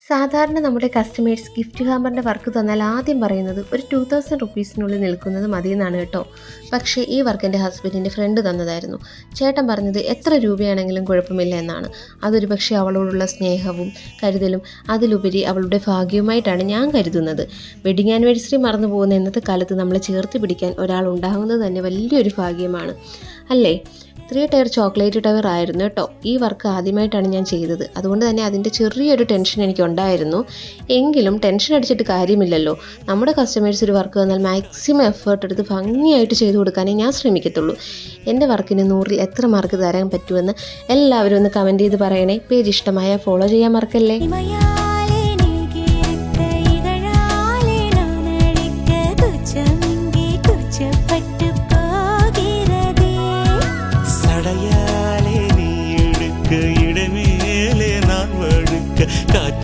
സാധാരണ നമ്മുടെ customers gift ഹാമ്പറിൻ്റെ work തന്നാൽ ആദ്യം പറയുന്നത് ഒരു 2000 റുപ്പീസിനുള്ളിൽ നിൽക്കുന്നത് മതിയെന്നാണ് കേട്ടോ. പക്ഷേ ഈ വർക്ക് എൻ്റെ ഹസ്ബൻഡിൻ്റെ ഫ്രണ്ട് തന്നതായിരുന്നു. ചേട്ടൻ പറഞ്ഞത് എത്ര രൂപയാണെങ്കിലും കുഴപ്പമില്ല എന്നാണ്. അതൊരു പക്ഷേ അവളോടുള്ള സ്നേഹവും കരുതലും അതിലുപരി അവളുടെ ഭാഗ്യവുമായിട്ടാണ് ഞാൻ കരുതുന്നത്. വെഡിങ് ആനിവേഴ്സറി മറന്നു പോകുന്ന ഇന്നത്തെ കാലത്ത് നമ്മളെ ചേർത്ത് പിടിക്കാൻ ഒരാൾ ഉണ്ടാകുന്നത് തന്നെ വലിയൊരു ഭാഗ്യമാണ് അല്ലേ? 3 ടയർ ചോക്ലേറ്റ് ടവർ ആയിരുന്നു കേട്ടോ. ഈ വർക്ക് ആദ്യമായിട്ടാണ് ഞാൻ ചെയ്തത്. അതുകൊണ്ട് തന്നെ അതിൻ്റെ ചെറിയൊരു ടെൻഷൻ എനിക്കുണ്ടായിരുന്നു. എങ്കിലും ടെൻഷൻ അടിച്ചിട്ട് കാര്യമില്ലല്ലോ. നമ്മുടെ കസ്റ്റമേഴ്സ് ഒരു വർക്ക് തന്നാൽ മാക്സിമം എഫേർട്ട് എടുത്ത് ഭംഗിയായിട്ട് ചെയ്തു കൊടുക്കാനേ ഞാൻ ശ്രമിക്കത്തുള്ളൂ. എൻ്റെ വർക്കിന് 100-ൽ എത്ര മാർക്ക് തരാൻ പറ്റുമെന്ന് എല്ലാവരും ഒന്ന് കമൻറ്റ് ചെയ്ത് പറയണേ. പേജ് ഇഷ്ടമായ ഫോളോ ചെയ്യാൻ മറക്കല്ലേ.